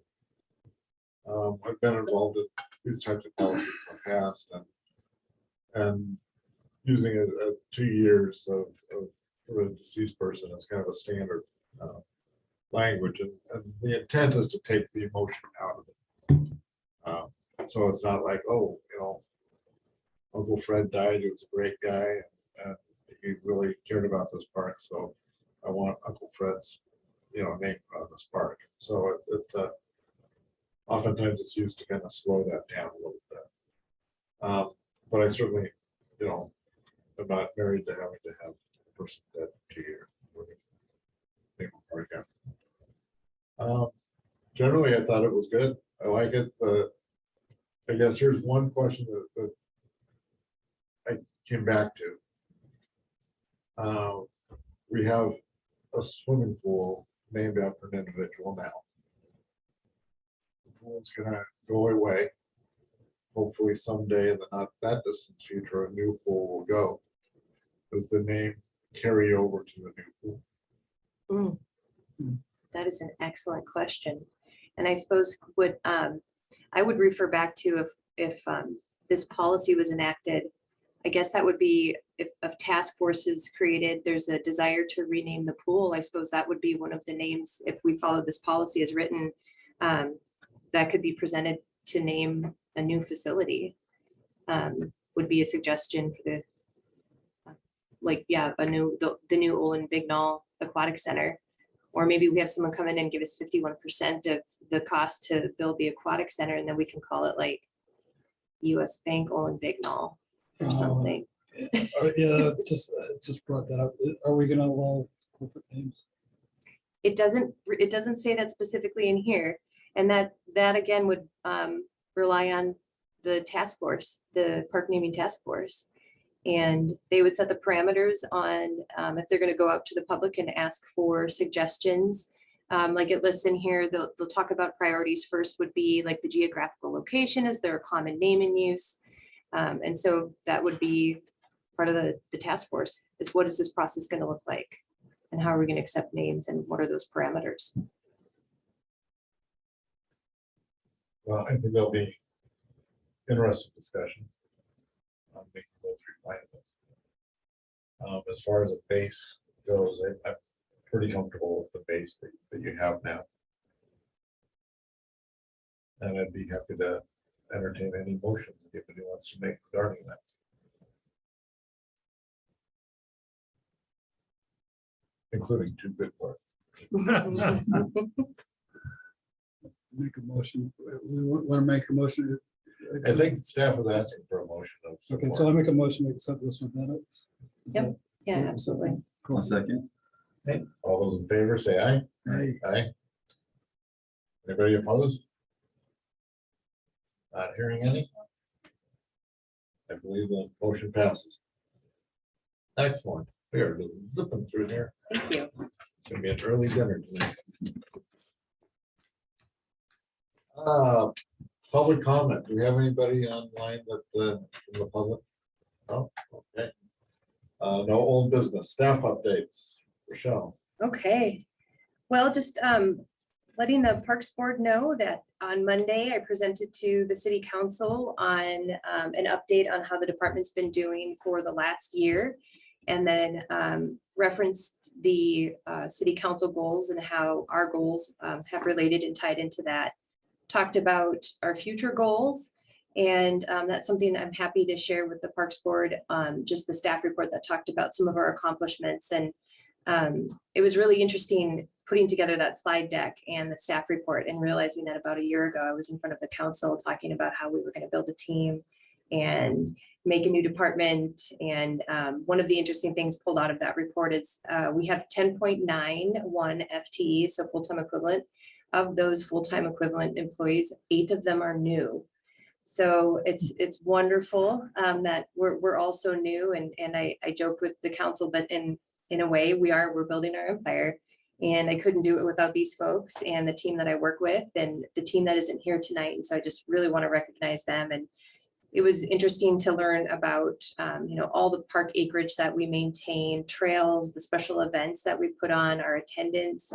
that I've been involved in these types of policies in the past, and using a 2 years of for a deceased person is kind of a standard language, and the intent is to take the emotion out of it. So it's not like, oh, you know, Uncle Fred died, he was a great guy, and he really cared about this park, so I want Uncle Fred's, you know, name on this park. So oftentimes it's used to kind of slow that down a little bit. But I certainly, you know, I'm not married to having to have a person dead for 2 years. Generally, I thought it was good. I like it, but I guess here's one question that I came back to. We have a swimming pool named after an individual now. The pool's gonna go away. Hopefully someday in the not that distant future, a new pool will go. Does the name carry over to the new pool? That is an excellent question. And I suppose what I would refer back to if this policy was enacted, I guess that would be if a task force is created, there's a desire to rename the pool. I suppose that would be one of the names, if we follow this policy as written, that could be presented to name a new facility. Would be a suggestion for the, like, yeah, the new Olin Bignall Aquatic Center. Or maybe we have someone come in and give us 51% of the cost to build the aquatic center, and then we can call it like US Bank Olin Bignall or something. Yeah, just brought that up. Are we gonna allow corporate names? It doesn't say that specifically in here. And that again would rely on the task force, the park naming task force. And they would set the parameters on if they're going to go out to the public and ask for suggestions. Like it lists in here, they'll talk about priorities. First would be like the geographical location. Is there a common name in use? And so that would be part of the task force, is what is this process going to look like? And how are we going to accept names, and what are those parameters? Well, I think there'll be interesting discussion on making those refinements. As far as the base goes, I'm pretty comfortable with the base that you have now. And I'd be happy to entertain any motions if anybody wants to make regarding that. Including two good work. Make a motion. We want to make a motion. I think staff was asking for a motion of Okay, support. so I make a motion to accept this with minutes. Yep. Yeah, absolutely. I'll second. Okay, all those in favor say aye. Aye. Aye. Anybody opposed? Not hearing any? I believe the motion passes. Excellent. We are zipping through here. Thank you. It's gonna be an early dinner tonight. Public comment. Do we have anybody online that from the public? No, okay. No old business. Staff updates. Rochelle. Okay, well, just letting the Parks Board know that on Monday, I presented to the City Council on an update on how the department's been doing for the last year. And then referenced the City Council goals and how our goals have related and tied into that. Talked about our future goals. And that's something I'm happy to share with the Parks Board, just the staff report that talked about some of our accomplishments. And it was really interesting putting together that slide deck and the staff report and realizing that about a year ago, I was in front of the council talking about how we were going to build a team and make a new department. And one of the interesting things pulled out of that report is we have 10.91 FTE, so full-time equivalent. Of those full-time equivalent employees, 8 of them are new. So it's wonderful that we're also new, and I joked with the council, but in a way we're building our empire, and I couldn't do it without these folks and the team that I work with and the team that isn't here tonight. And so I just really want to recognize them. And it was interesting to learn about all the park acreage that we maintain, trails, the special events that we put on, our attendance.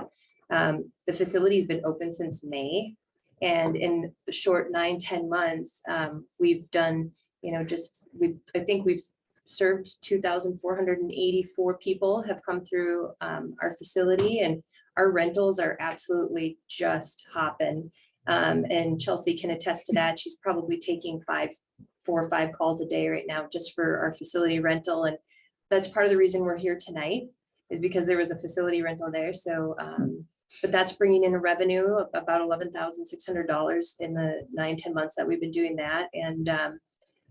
The facility has been open since May. And in the short 9-10 months, we've done, I think we've served 2,484 people have come through our facility, and our rentals are absolutely just hopping. And Chelsea can attest to that. She's probably taking 4 or 5 calls a day right now just for our facility rental. And that's part of the reason we're here tonight, is because there was a facility rental there. So, but that's bringing in a revenue of about $11,600 in the 9-10 months that we've been doing that. And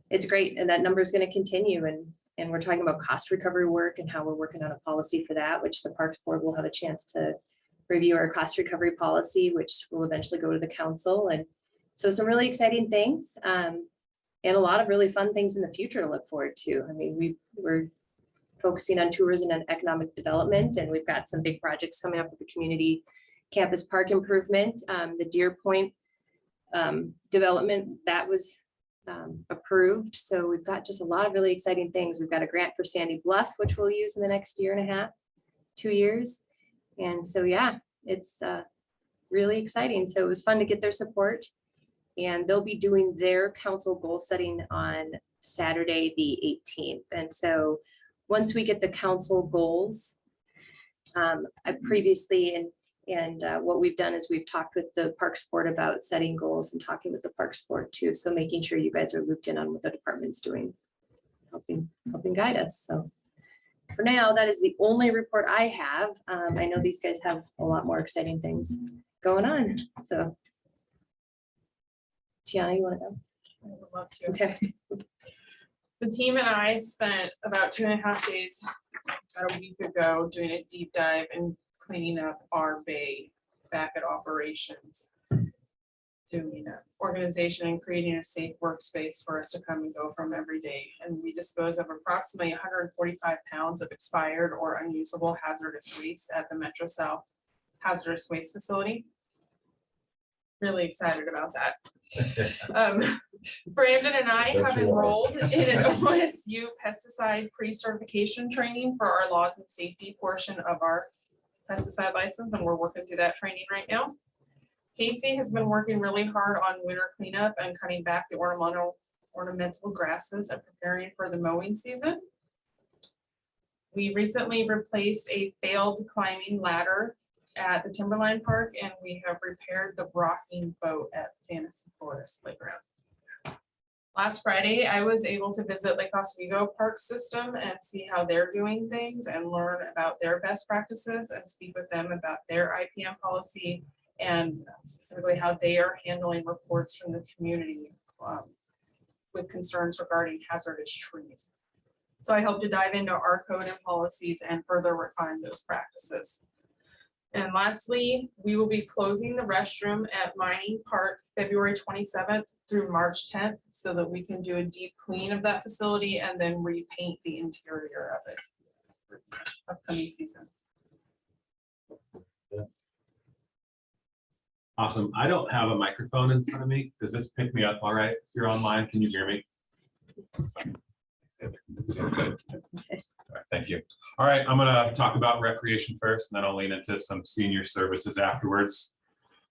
it's great. And that number is going to continue. And we're talking about cost recovery work and how we're working on a policy for that, which the Parks Board will have a chance to review our cost recovery policy, which will eventually go to the council. And So some really exciting things, and a lot of really fun things in the future to look forward to. I mean, we're focusing on tourism and economic development, and we've got some big projects coming up with the community campus park improvement, the Deer Point development that was approved. So we've got just a lot of really exciting things. We've got a grant for Sandy Bluff, which we'll use in the next year and a half, 2 years. And so, yeah, it's really exciting. So it was fun to get their support, and they'll be doing their council goal setting on Saturday, the 18th. And so once we get the council goals, I previously, and what we've done is we've talked with the Parks Board about setting goals and talking with the Parks Board too. So making sure you guys are looped in on what the department's doing, helping guide us. So for now, that is the only report I have. I know these guys have a lot more exciting things going on. So Tiana, you want to go? I would love to. Okay. The team and I spent about 2.5 days about a week ago doing a deep dive and cleaning up our bay back at operations, doing organization and creating a safe workspace for us to come and go from every day. And we dispose of approximately 145 pounds of expired or unusable hazardous waste at the Metro South Hazardous Waste Facility. Really excited about that. Brandon and I have enrolled in an OSU pesticide pre-certification training for our laws and safety portion of our pesticide license, and we're working through that training right now. Casey has been working really hard on winter cleanup and cutting back the ornamental grasses and preparing for the mowing season. We recently replaced a failed climbing ladder at the Timberline Park, and we have repaired the rocking boat at Fantasy Forest Playground. Last Friday, I was able to visit Lake Oswego Park System and see how they're doing things and learn about their best practices and speak with them about their IPM policy and specifically how they are handling reports from the community with concerns regarding hazardous trees. So I hope to dive into our code and policies and further refine those practices. And lastly, we will be closing the restroom at Mining Park February 27th through March 10th so that we can do a deep clean of that facility and then repaint the interior of it for the upcoming season. Awesome. I don't have a microphone in front of me. Does this pick me up all right? If you're online, can you hear me? Good. All right, thank you. All right, I'm going to talk about recreation first, and then I'll lean into some senior services afterwards.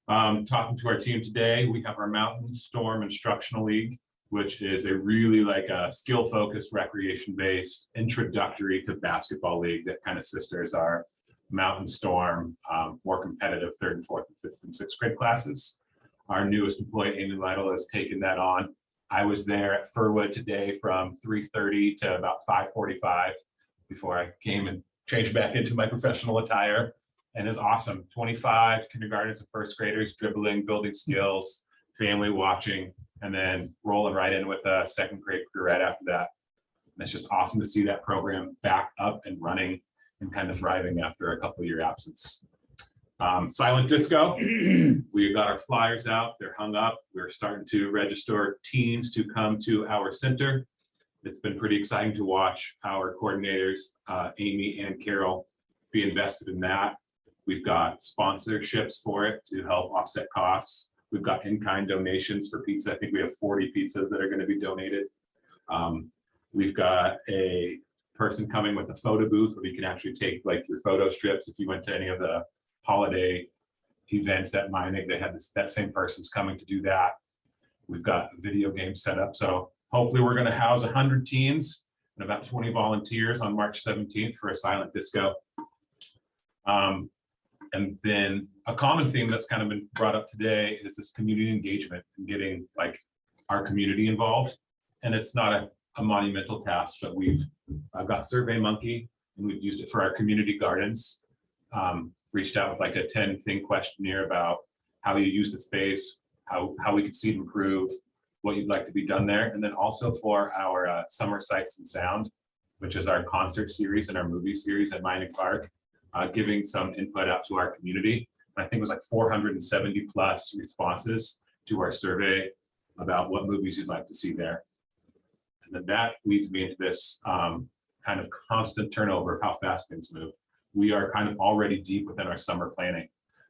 Talking to our team today, we have our Mountain Storm Instructional League, which is a really like a skill-focused, recreation-based introductory to basketball league that kind of sisters our Mountain Storm, more competitive 3rd and 4th and 5th and 6th grade classes. Our newest employee, Amy Lytle, has taken that on. I was there at Furwood today from 3:30 to about 5:45 before I came and changed back into my professional attire. And it's awesome. 25 kindergartners and first graders dribbling, building skills, family watching, and then rolling right in with a 2nd grade crew right after that. And it's just awesome to see that program back up and running and kind of thriving after a couple of year absence. Silent disco, we got our flyers out, they're hung up. We're starting to register teams to come to our center. It's been pretty exciting to watch our coordinators, Amy and Carol, be invested in that. We've got sponsorships for it to help offset costs. We've got in-kind donations for pizza. I think we have 40 pizzas that are going to be donated. We've got a person coming with a photo booth where you can actually take like your photo strips. If you went to any of the holiday events at Mining, they had that same person's coming to do that. We've got a video game set up. So hopefully we're going to house 100 teens and about 20 volunteers on March 17th for a silent disco. And then a common theme that's kind of been brought up today is this community engagement and getting like our community involved. And it's not a monumental task, but I've got SurveyMonkey and we've used it for our community gardens. Reached out with like a 10-thing questionnaire about how you use the space, how we could see it improve, what you'd like to be done there. And then also for our Summer Sights and Sound, which is our concert series and our movie series at Mining Park, giving some input out to our community. And I think it was like 470 plus responses to our survey about what movies you'd like to see there. And then that leads me into this kind of constant turnover of how fast things move. We are kind of already deep within our summer planning.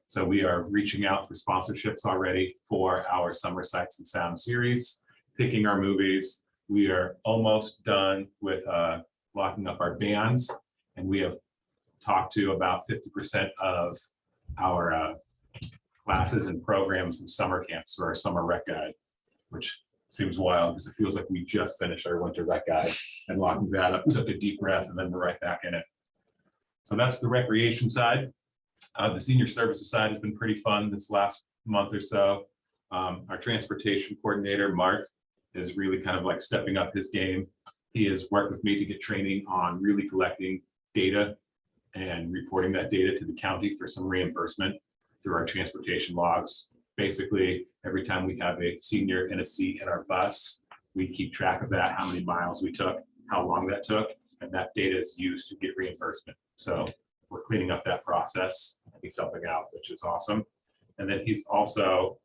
So we are reaching out for sponsorships already for our Summer Sights and Sound series, picking our movies. We are almost done with locking up our bands, and we have talked to about 50% of our classes and programs and summer camps for our summer rec guide, which seems wild because it feels like we just finished our winter rec guide and locking that up, took a deep breath, and then we're right back in it. So that's the recreation side. The senior services side has been pretty fun this last month or so. Our transportation coordinator, Mark, is really kind of like stepping up his game. He has worked with me to get training on really collecting data and reporting that data to the county for some reimbursement through our transportation logs. Basically, every time we have a senior in a seat in our bus, we keep track of that, how many miles we took, how long that took, and that data is used to get reimbursement. So we're cleaning up that process. He's helping out, which is awesome. And then he's also,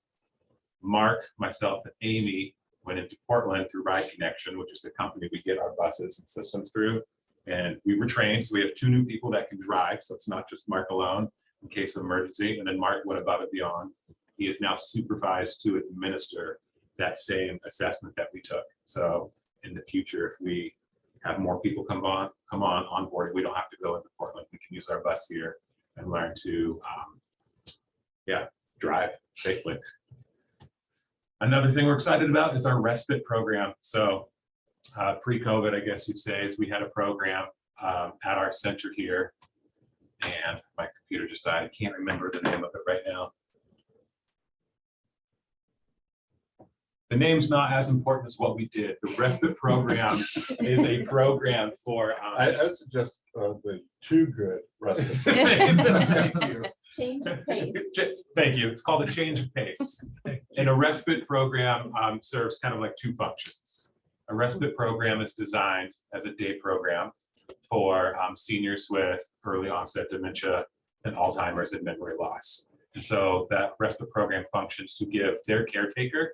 Mark, myself, and Amy went into Portland through Ride Connection, which is the company we get our buses and systems through. And we were trained, so we have 2 new people that can drive, so it's not just Mark alone in case of emergency. And then Mark went above and beyond. He is now supervised to administer that same assessment that we took. So in the future, if we have more people come on board, we don't have to go into Portland. We can use our bus here and learn to drive safely. Another thing we're excited about is our respite program. So pre-COVID, I guess you'd say, is we had a program at our center here, and my computer just died. I can't remember the name of it right now. The name's not as important as what we did. The respite program is a program for. I'd suggest the Too Good respite. Thank you. Change of pace. Thank you. It's called a change of pace. And a respite program serves kind of like 2 functions. A respite program is designed as a day program for seniors with early onset dementia and Alzheimer's and memory loss. And so that respite program functions to give their caretaker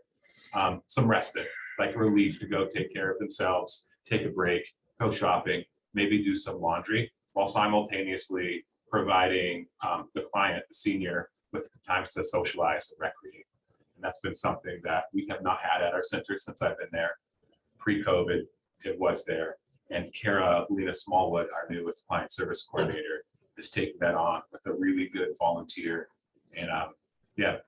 some respite, like relief to go take care of themselves, take a break, go shopping, maybe do some laundry, while simultaneously providing the client, the senior, with time to socialize and recreate. And that's been something that we have not had at our center since I've been there. Pre-COVID, it was there. And Kara Lena Smallwood, our newest client service coordinator, is taking that on with a really good volunteer. And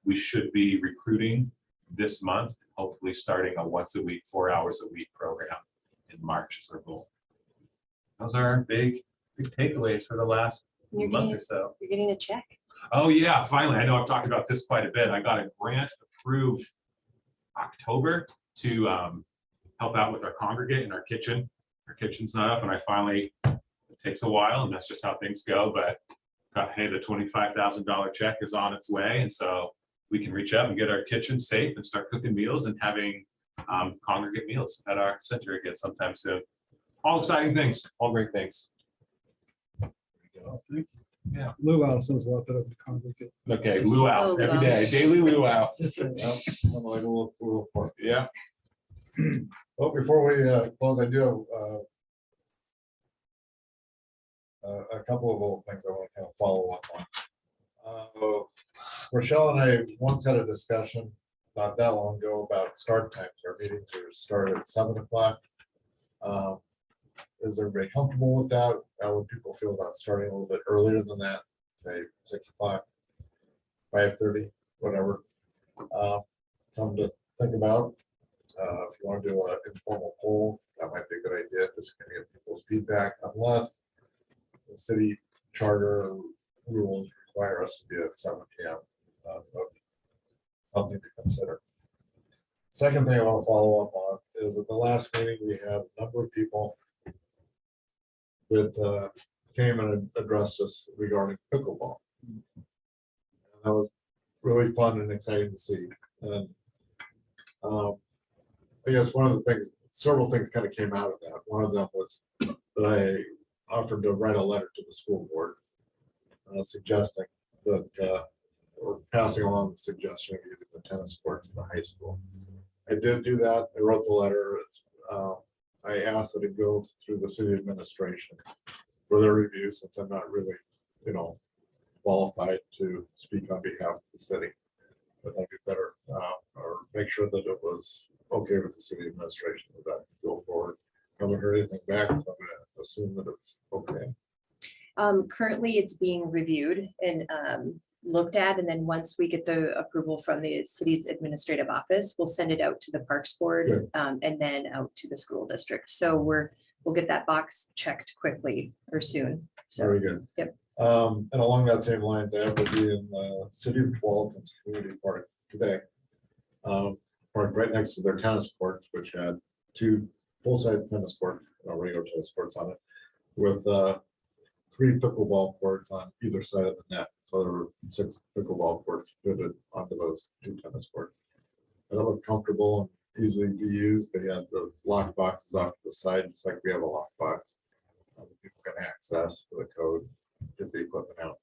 we should be recruiting this month, hopefully starting a once a week, 4 hours a week program in March is our goal. Those are our big takeaways for the last month or so. You're getting a check. Oh yeah, finally. I know I've talked about this quite a bit. I got a grant approved October to help out with our congregate in our kitchen. Our kitchen's not up, and it takes a while, and that's just how things go, but got paid a $25,000 check is on its way. And so we can reach out and get our kitchen safe and start cooking meals and having congregate meals at our center again sometime soon. All exciting things, all great things. Yeah. Luau sounds a lot better than congregate. Okay, luau Oh, every luau. day, daily luau. Yep, I'm like a little part. Yeah. Well, before we close, I do have a couple of little things I want to kind of follow up on. Rochelle and I once had a discussion not that long ago about start times. Our meetings are started at 7 o'clock. Is everybody comfortable with that? How would people feel about starting a little bit earlier than that? Say 6 o'clock, 5:30, whatever. Something to think about. If you want to do an informal poll, that might be a good idea. Just going to get people's feedback, unless the city charter rules require us to be at 7 p.m. Something to consider. Second thing I want to follow up on is at the last meeting, we had a number of people that came and addressed us regarding pickleball. And that was really fun and exciting to see. And I guess one of the things, several things kind of came out of that. One of them was that I offered to write a letter to the school board suggesting that we're passing along the suggestion of using the tennis courts in the high school. I did do that. I wrote the letter. I asked that it go through the city administration for their review, since I'm not really, qualified to speak on behalf of the city. But I'd be better, or make sure that it was okay with the city administration with that to go forward. Haven't heard anything back, so I'm gonna assume that it's okay. Currently, it's being reviewed and looked at, and then once we get the approval from the city's administrative office, we'll send it out to the Parks Board Good. and then out to the school district. So we'll get that box checked quickly or soon. So, Very good. Yep. And along that same lines, I have to be in the city of Tualatin's community park today. Park right next to their tennis courts, which had 2 full-size tennis courts, regular tennis courts on it, with 3 pickleball courts on either side of the net. So there were 6 pickleball courts fitted onto those 2 tennis courts. And it looked comfortable and easily to use. They had the lock boxes off to the side, just like we have a lock box. People can access for the code, get the equipment out.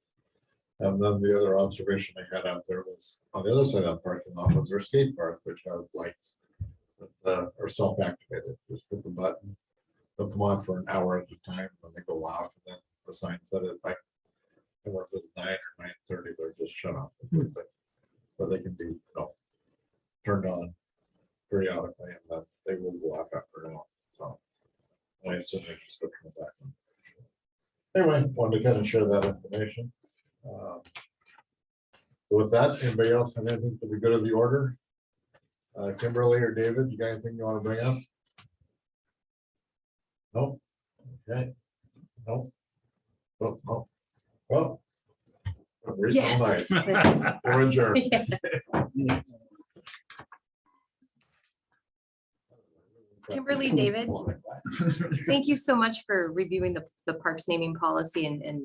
And then the other observation I had out there was on the other side of the parking lot was their skate park, which has lights that are self-activated. Just hit the button, they'll come on for an hour at a time, then they go off, and then the sign said it like, I work with 9 or 9:30, they're just shut off. But they can be, turned on periodically, and then they will go off after an hour. So I assume they just go turn it back on. Anyway, wanted to kind of share that information. With that, anybody else have anything for the good of the order? Kimberly or David, you got anything you want to bring up? No? Okay. No? Oh, no. Well. a reasonable Yes. night. We're adjourned. Yeah. Kimberly, David, thank you so much for reviewing the parks naming policy and